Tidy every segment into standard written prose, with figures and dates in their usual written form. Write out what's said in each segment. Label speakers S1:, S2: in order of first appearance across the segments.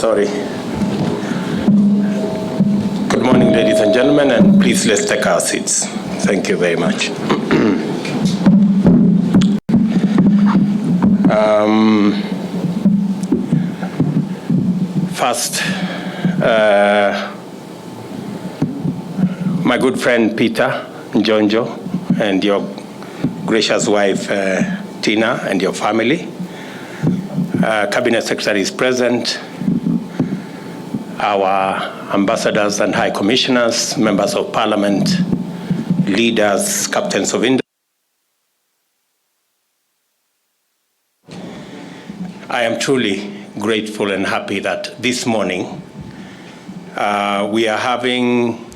S1: Sorry. Good morning, ladies and gentlemen, and please let's take our seats. Thank you very much. First, my good friend Peter Njonjo and your gracious wife Tina and your family. Cabinet Secretary is present. Our ambassadors and high commissioners, members of parliament, leaders, captains of industry. I am truly grateful and happy that this morning we are having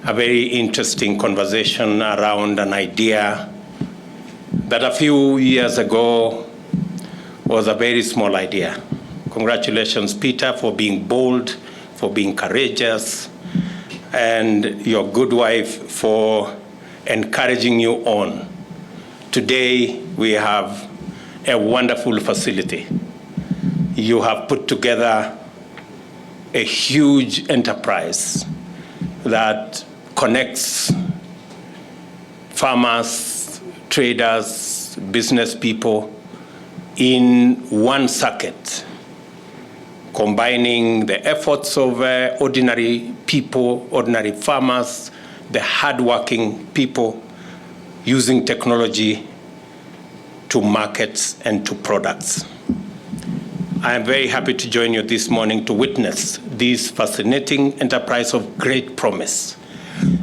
S1: a very interesting conversation around an idea that a few years ago was a very small idea. Congratulations, Peter, for being bold, for being courageous, and your good wife for encouraging you on. Today, we have a wonderful facility. You have put together a huge enterprise that connects farmers, traders, business people in one circuit, combining the efforts of ordinary people, ordinary farmers, the hardworking people, using technology to markets and to products. I am very happy to join you this morning to witness this fascinating enterprise of great promise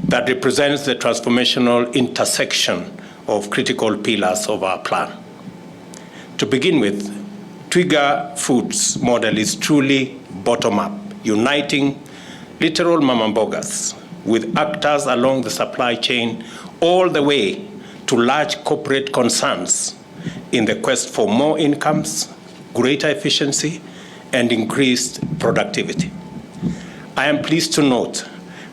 S1: that represents the transformational intersection of critical pillars of our plan. To begin with, Twiga Foods model is truly bottom-up, uniting literal mama mbogas with actors along the supply chain all the way to large corporate concerns in the quest for more incomes, greater efficiency, and increased productivity. I am pleased to note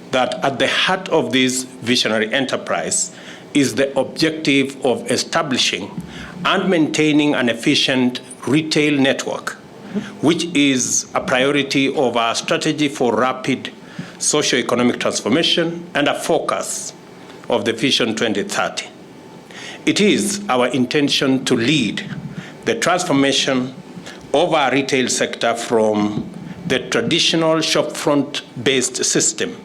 S1: that at the heart of this visionary enterprise is the objective of establishing and maintaining an efficient retail network, which is a priority of our strategy for rapid socio-economic transformation and a focus of the Vision 2030. It is our intention to lead the transformation of our retail sector from the traditional shopfront-based system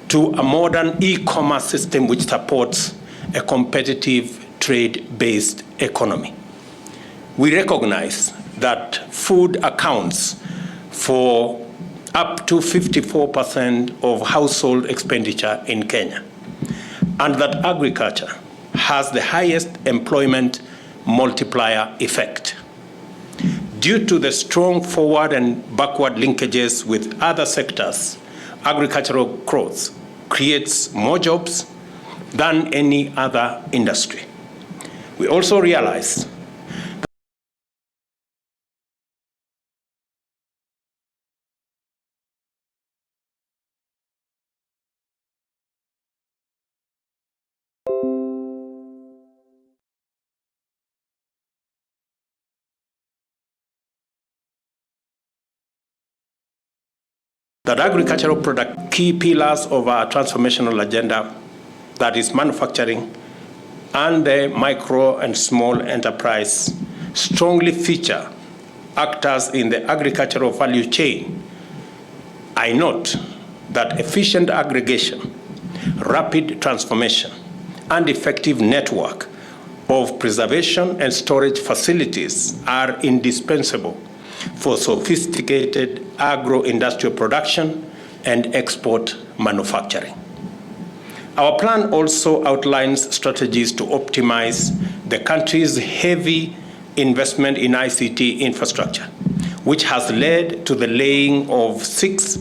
S1: to a modern e-commerce system which supports a competitive trade-based economy. We recognize that food accounts for up to 54% of household expenditure in Kenya, and that agriculture has the highest employment multiplier effect. Due to the strong forward and backward linkages with other sectors, agricultural growth creates more jobs than any other industry. We also realize that agricultural product key pillars of our transformational agenda, that is manufacturing and the micro and small enterprise, strongly feature actors in the agricultural value chain. I note that efficient aggregation, rapid transformation, and effective network of preservation and storage facilities are indispensable for sophisticated agro-industrial production and export manufacturing. Our plan also outlines strategies to optimize the country's heavy investment in ICT infrastructure, which has led to the laying of 6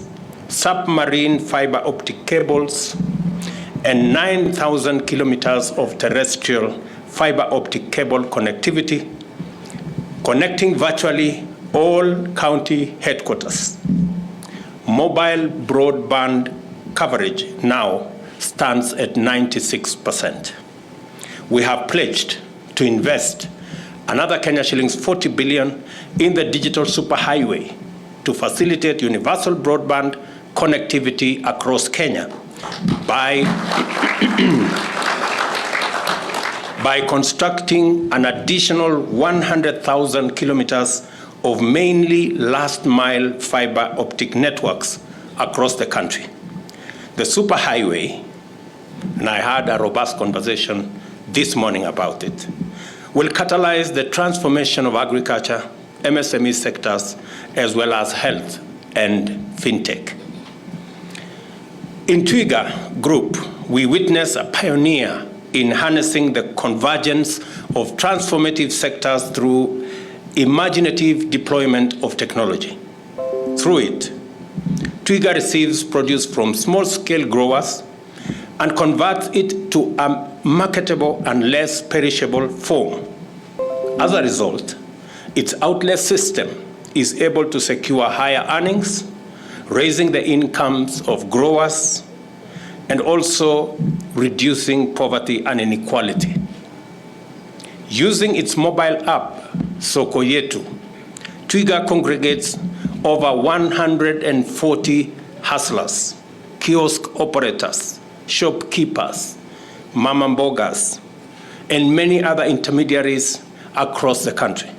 S1: submarine fiber optic cables and 9,000 kilometers of terrestrial fiber optic cable connectivity, connecting virtually all county headquarters. Mobile broadband coverage now stands at 96%. We have pledged to invest another Kenya shillings 40 billion in the digital superhighway to facilitate universal broadband connectivity across Kenya by constructing an additional 100,000 kilometers of mainly last-mile fiber optic networks across the country. The superhighway, and I had a robust conversation this morning about it, will catalyze the transformation of agriculture, MSME sectors, as well as health and fintech. In Twiga Group, we witness a pioneer in harnessing the convergence of transformative sectors through imaginative deployment of technology. Through it, Twiga receives produce from small-scale growers and converts it to a marketable and less perishable form. As a result, its outlet system is able to secure higher earnings, raising the incomes of growers, and also reducing poverty and inequality. Using its mobile app, Soko Yetu, Twiga congregates over 140 hustlers, kiosk operators, shopkeepers, mama mbogas, and many other intermediaries across the country.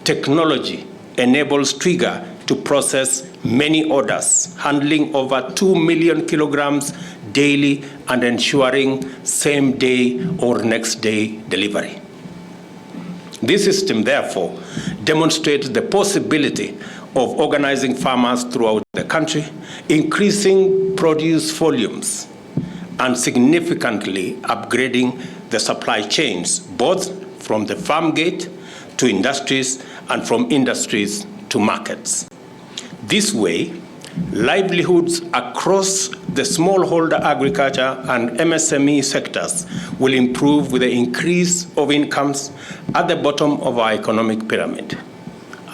S1: Technology enables Twiga to process many orders, handling over 2 million kilograms daily and ensuring same-day or next-day delivery. This system, therefore, demonstrates the possibility of organizing farmers throughout the country, increasing produce volumes, and significantly upgrading the supply chains, both from the farm gate to industries and from industries to markets. This way, livelihoods across the smallholder agriculture and MSME sectors will improve with the increase of incomes at the bottom of our economic pyramid.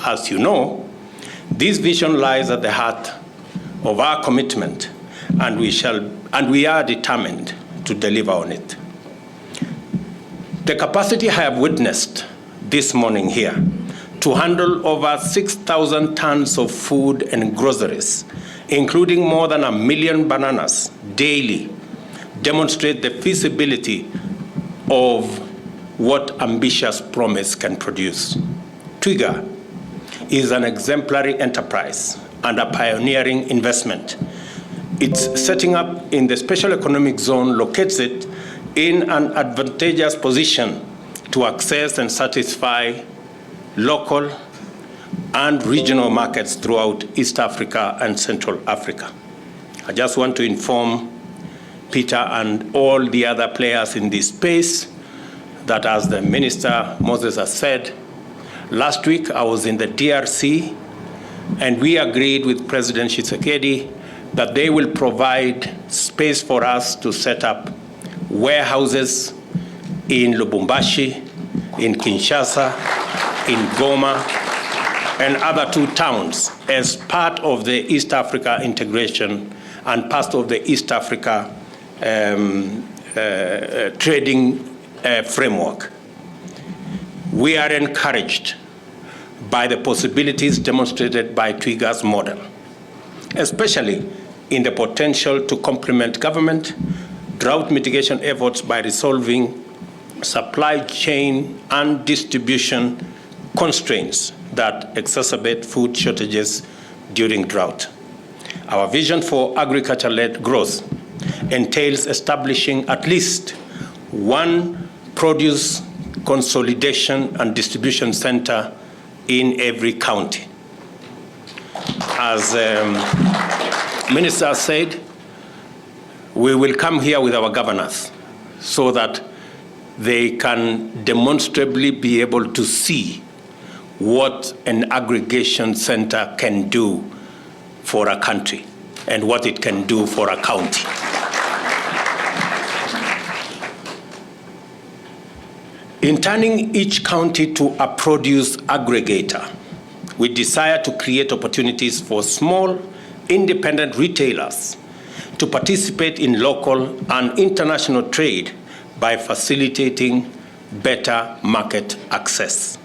S1: As you know, this vision lies at the heart of our commitment, and we are determined to deliver on it. The capacity I have witnessed this morning here to handle over 6,000 tons of food and groceries, including more than 1 million bananas daily, demonstrate the feasibility of what ambitious promise can produce. Twiga is an exemplary enterprise and a pioneering investment. Its setting up in the special economic zone locates it in an advantageous position to access and satisfy local and regional markets throughout East Africa and Central Africa. I just want to inform Peter and all the other players in this space that, as the Minister Moses has said, last week I was in the DRC and we agreed with President Tshisekedi that they will provide space for us to set up warehouses in Lubumbashi, in Kinshasa, in Goma, and other 2 towns as part of the East Africa integration and part of the East Africa trading framework. We are encouraged by the possibilities demonstrated by Twiga's model, especially in the potential to complement government drought mitigation efforts by resolving supply chain and distribution constraints that exacerbate food shortages during drought. Our vision for agriculture-led growth entails establishing at least 1 produce consolidation and distribution center in every county. As Minister said, we will come here with our governors so that they can demonstrably be able to see what an aggregation center can do for a country and what it can do for a county. In turning each county to a produce aggregator, we desire to create opportunities for small, independent retailers to participate in local and international trade by facilitating better market access.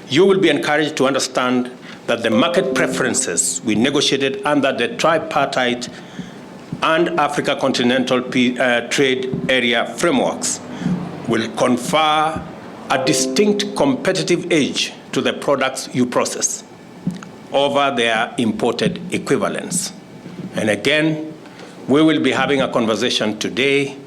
S1: You will be encouraged to understand that the market preferences we negotiated under the tripartite and Africa Continental Trade Area frameworks will confer a distinct competitive edge to the products you process over their imported equivalents. And again, we will be having a conversation today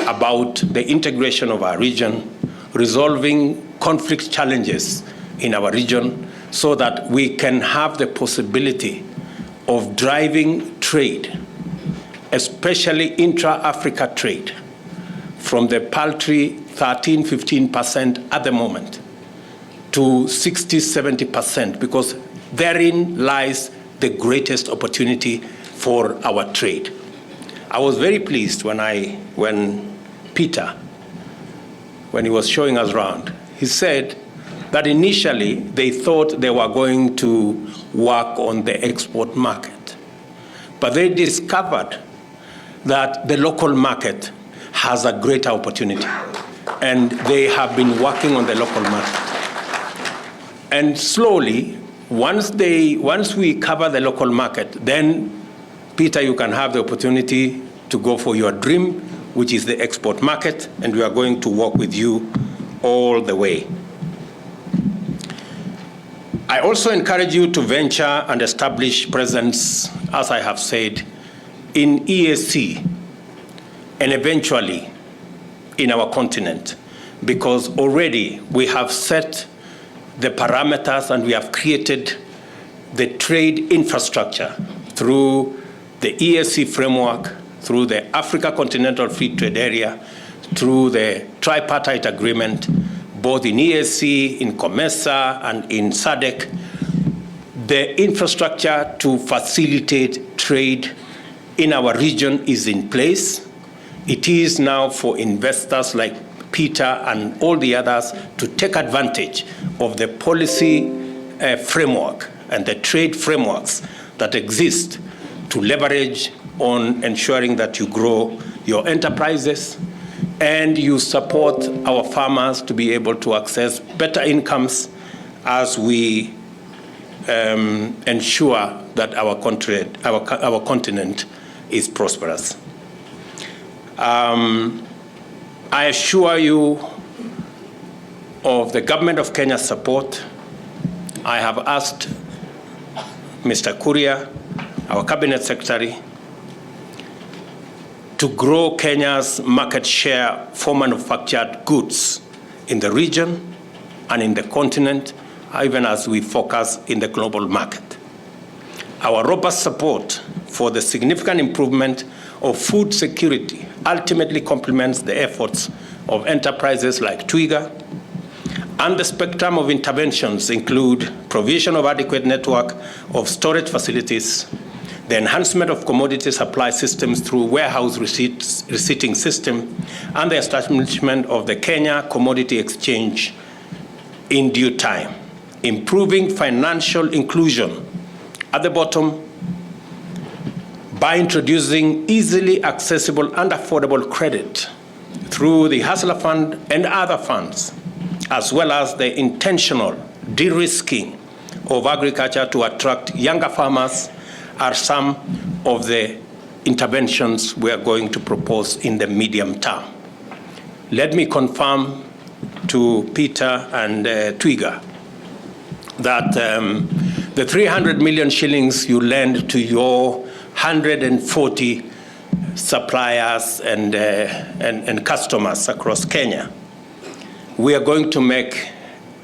S1: about the integration of our region, resolving conflict challenges in our region so that we can have the possibility of driving trade, especially intra-Africa trade, from the paltry 13–15% at the moment to 60–70%, because therein lies the greatest opportunity for our trade. I was very pleased when Peter, when he was showing us around, he said that initially they thought they were going to work on the export market, but they discovered that the local market has a greater opportunity, and they have been working on the local market. And slowly, once we cover the local market, then Peter, you can have the opportunity to go for your dream, which is the export market, and we are going to work with you all the way. I also encourage you to venture and establish presence, as I have said, in EAC and eventually in our continent, because already we have set the parameters and we have created the trade infrastructure through the EAC framework, through the Africa Continental Free Trade Area, through the tripartite agreement, both in EAC, in COMESA, and in SADC. The infrastructure to facilitate trade in our region is in place. It is now for investors like Peter and all the others to take advantage of the policy framework and the trade frameworks that exist to leverage on ensuring that you grow your enterprises and you support our farmers to be able to access better incomes as we ensure that our continent is prosperous. I assure you of the government of Kenya's support. I have asked Mr. Kuria, our cabinet secretary, to grow Kenya's market share for manufactured goods in the region and in the continent, even as we focus in the global market. Our robust support for the significant improvement of food security ultimately complements the efforts of enterprises like Twiga, and the spectrum of interventions include provision of adequate network of storage facilities, the enhancement of commodity supply systems through warehouse receipting system, and the establishment of the Kenya Commodity Exchange in due time. Improving financial inclusion at the bottom by introducing easily accessible and affordable credit through the Hustler Fund and other funds, as well as the intentional de-risking of agriculture to attract younger farmers, are some of the interventions we are going to propose in the medium term. Let me confirm to Peter and Twiga that the 300 million shillings you lend to your 140 suppliers and customers across Kenya, we are going to make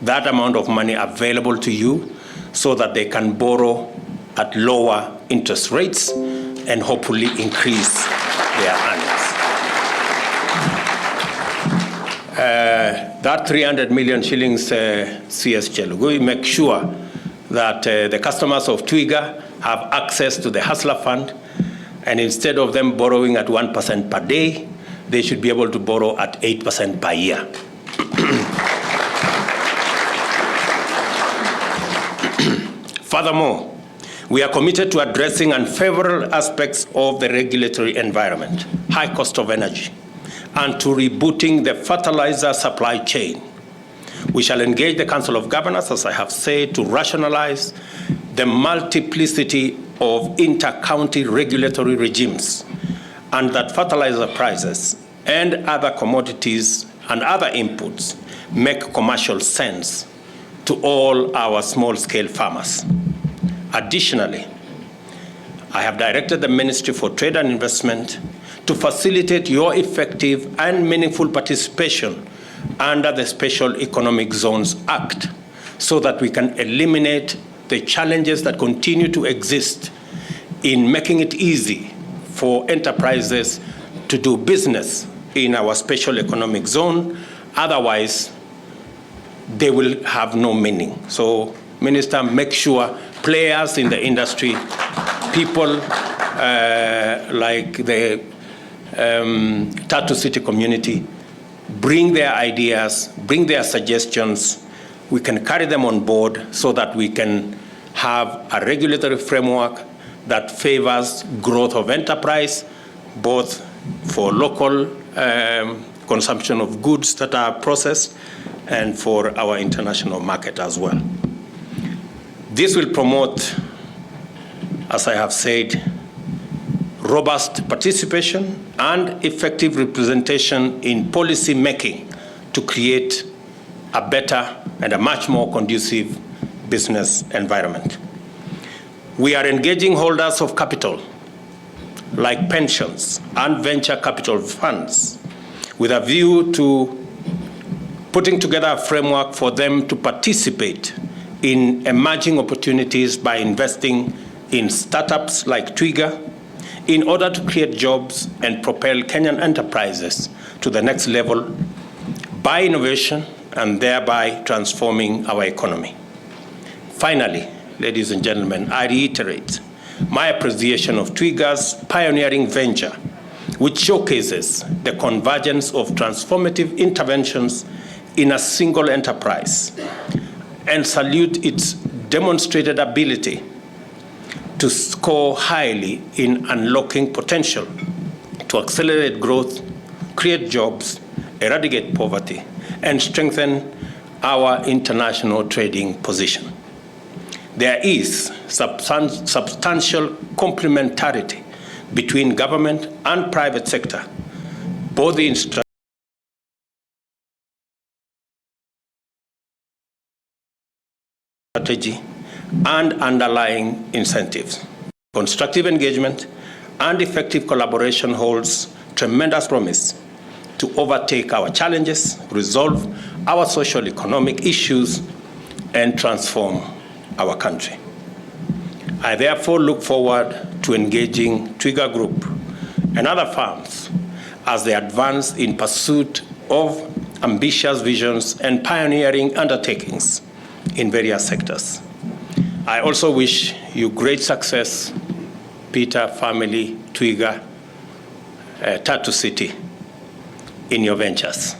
S1: that amount of money available to you so that they can borrow at lower interest rates and hopefully increase their earnings. That 300 million shillings CS Chelu, we make sure that the customers of Twiga have access to the Hustler Fund, and instead of them borrowing at 1% per day, they should be able to borrow at 8% per year. Furthermore, we are committed to addressing unfavorable aspects of the regulatory environment, high cost of energy, and to rebooting the fertilizer supply chain. We shall engage the Council of Governors, as I have said, to rationalize the multiplicity of inter-county regulatory regimes, and that fertilizer prices and other commodities and other inputs make commercial sense to all our small-scale farmers. Additionally, I have directed the Ministry for Trade and Investment to facilitate your effective and meaningful participation under the Special Economic Zones Act so that we can eliminate the challenges that continue to exist in making it easy for enterprises to do business in our Special Economic Zone. Otherwise, they will have no meaning. So, Minister, make sure players in the industry, people like the Tatu City community, bring their ideas, bring their suggestions. We can carry them on board so that we can have a regulatory framework that favors growth of enterprise, both for local consumption of goods that are processed and for our international market as well. This will promote, as I have said, robust participation and effective representation in policy making to create a better and a much more conducive business environment. We are engaging holders of capital, like pensions and venture capital funds, with a view to putting together a framework for them to participate in emerging opportunities by investing in startups like Twiga in order to create jobs and propel Kenyan enterprises to the next level by innovation and thereby transforming our economy. Finally, ladies and gentlemen, I reiterate my appreciation of Twiga's pioneering venture, which showcases the convergence of transformative interventions in a single enterprise, and salute its demonstrated ability to score highly in unlocking potential to accelerate growth, create jobs, eradicate poverty, and strengthen our international trading position. There is substantial complementarity between government and private sector, both in strategy and underlying incentives. Constructive engagement and effective collaboration holds tremendous promise to overtake our challenges, resolve our social economic issues, and transform our country. I therefore look forward to engaging Twiga Group and other firms as they advance in pursuit of ambitious visions and pioneering undertakings in various sectors. I also wish you great success, Peter, family, Twiga, Tatu City, in your ventures.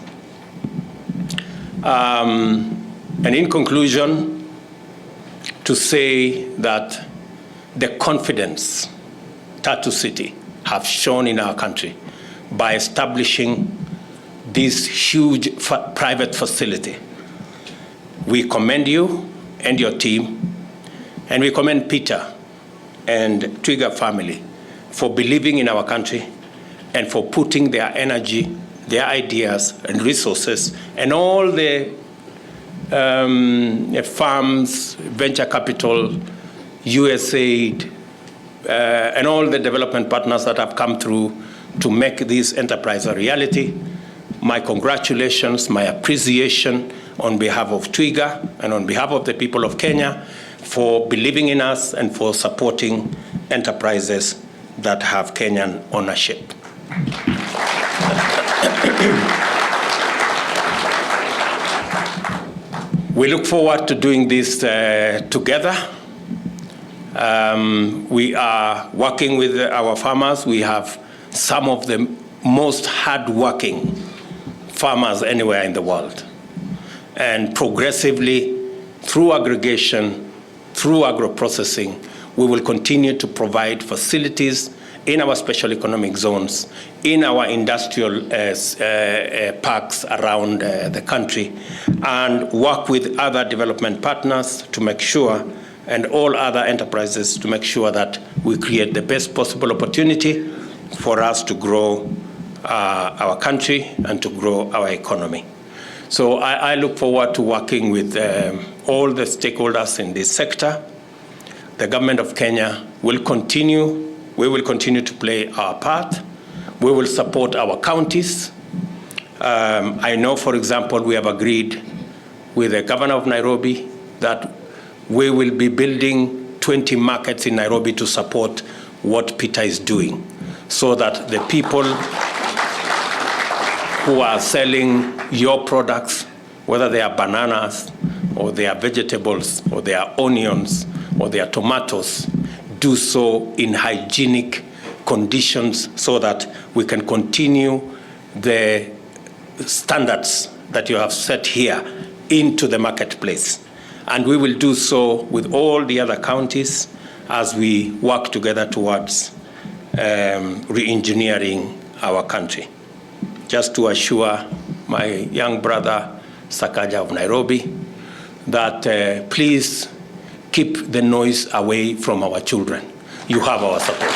S1: And in conclusion, to say that the confidence Tatu City have shown in our country by establishing this huge private facility. We commend you and your team, and we commend Peter and Twiga family for believing in our country and for putting their energy, their ideas and resources, and all the farms, venture capital, USAID, and all the development partners that have come through to make this enterprise a reality. My congratulations, my appreciation on behalf of Twiga and on behalf of the people of Kenya for believing in us and for supporting enterprises that have Kenyan ownership. We look forward to doing this together. We are working with our farmers. We have some of the most hardworking farmers anywhere in the world. And progressively, through aggregation, through agro-processing, we will continue to provide facilities in our special economic zones, in our industrial parks around the country, and work with other development partners to make sure, and all other enterprises to make sure that we create the best possible opportunity for us to grow our country and to grow our economy. So I look forward to working with all the stakeholders in this sector. The government of Kenya will continue. We will continue to play our part. We will support our counties. I know, for example, we have agreed with the governor of Nairobi that we will be building 20 markets in Nairobi to support what Peter is doing, so that the people who are selling your products, whether they are bananas or they are vegetables or they are onions or they are tomatoes, do so in hygienic conditions so that we can continue the standards that you have set here into the marketplace. And we will do so with all the other counties as we work together towards re-engineering our country. Just to assure my young brother, Sakaja of Nairobi, that please keep the noise away from our children. You have our support.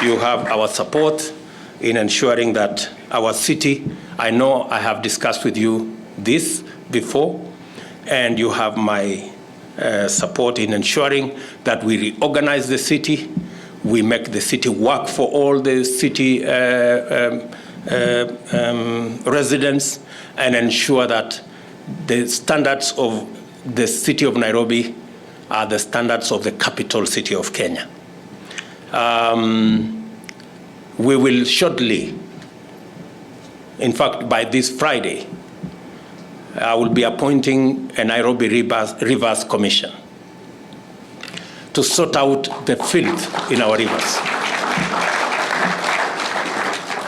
S1: You have our support in ensuring that our city, I know I have discussed with you this before, and you have my support in ensuring that we reorganize the city, we make the city work for all the city residents, and ensure that the standards of the city of Nairobi are the standards of the capital city of Kenya. We will shortly, in fact, by this Friday, I will be appointing a Nairobi Rivers Commission to sort out the filth in our rivers.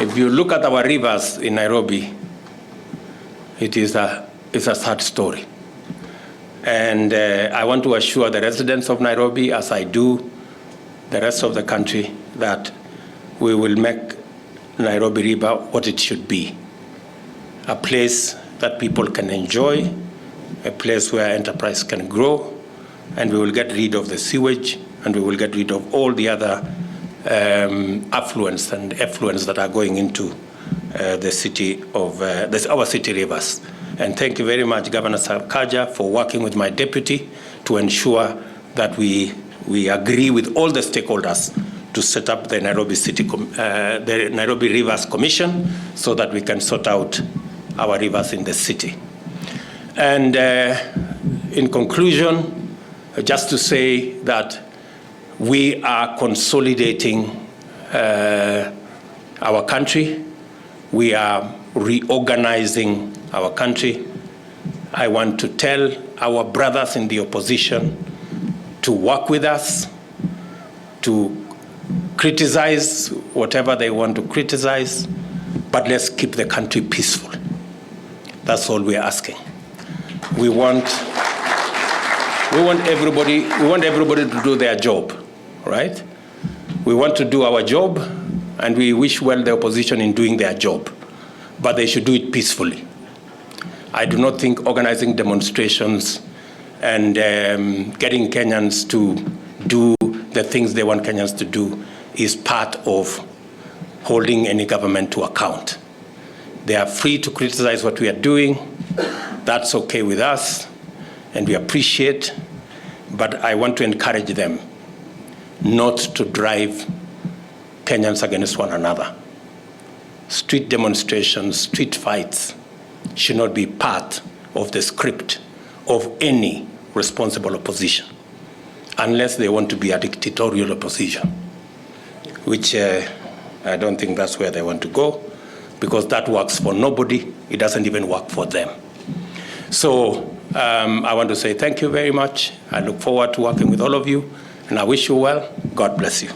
S1: If you look at our rivers in Nairobi, it's a sad story. And I want to assure the residents of Nairobi, as I do the rest of the country, that we will make Nairobi River what it should be. A place that people can enjoy, a place where enterprise can grow, and we will get rid of the sewage, and we will get rid of all the other affluence and effluents that are going into the city of our city rivers. And thank you very much, Governor Sakaja, for working with my deputy to ensure that we agree with all the stakeholders to set up the the Nairobi Rivers Commission so that we can sort out our rivers in the city. And in conclusion, just to say that we are consolidating our country. We are reorganizing our country. I want to tell our brothers in the opposition to work with us, to criticize whatever they want to criticize, but let's keep the country peaceful. That's all we're asking. We want everybody to do their job, right? We want to do our job, and we wish well the opposition in doing their job, but they should do it peacefully. I do not think organizing demonstrations and getting Kenyans to do the things they want Kenyans to do is part of holding any government to account. They are free to criticize what we are doing. That's okay with us, and we appreciate, but I want to encourage them not to drive Kenyans against one another. Street demonstrations, street fights should not be part of the script of any responsible opposition, unless they want to be a dictatorial opposition, which I don't think that's where they want to go, because that works for nobody. It doesn't even work for them. So I want to say thank you very much. I look forward to working with all of you, and I wish you well. God bless you.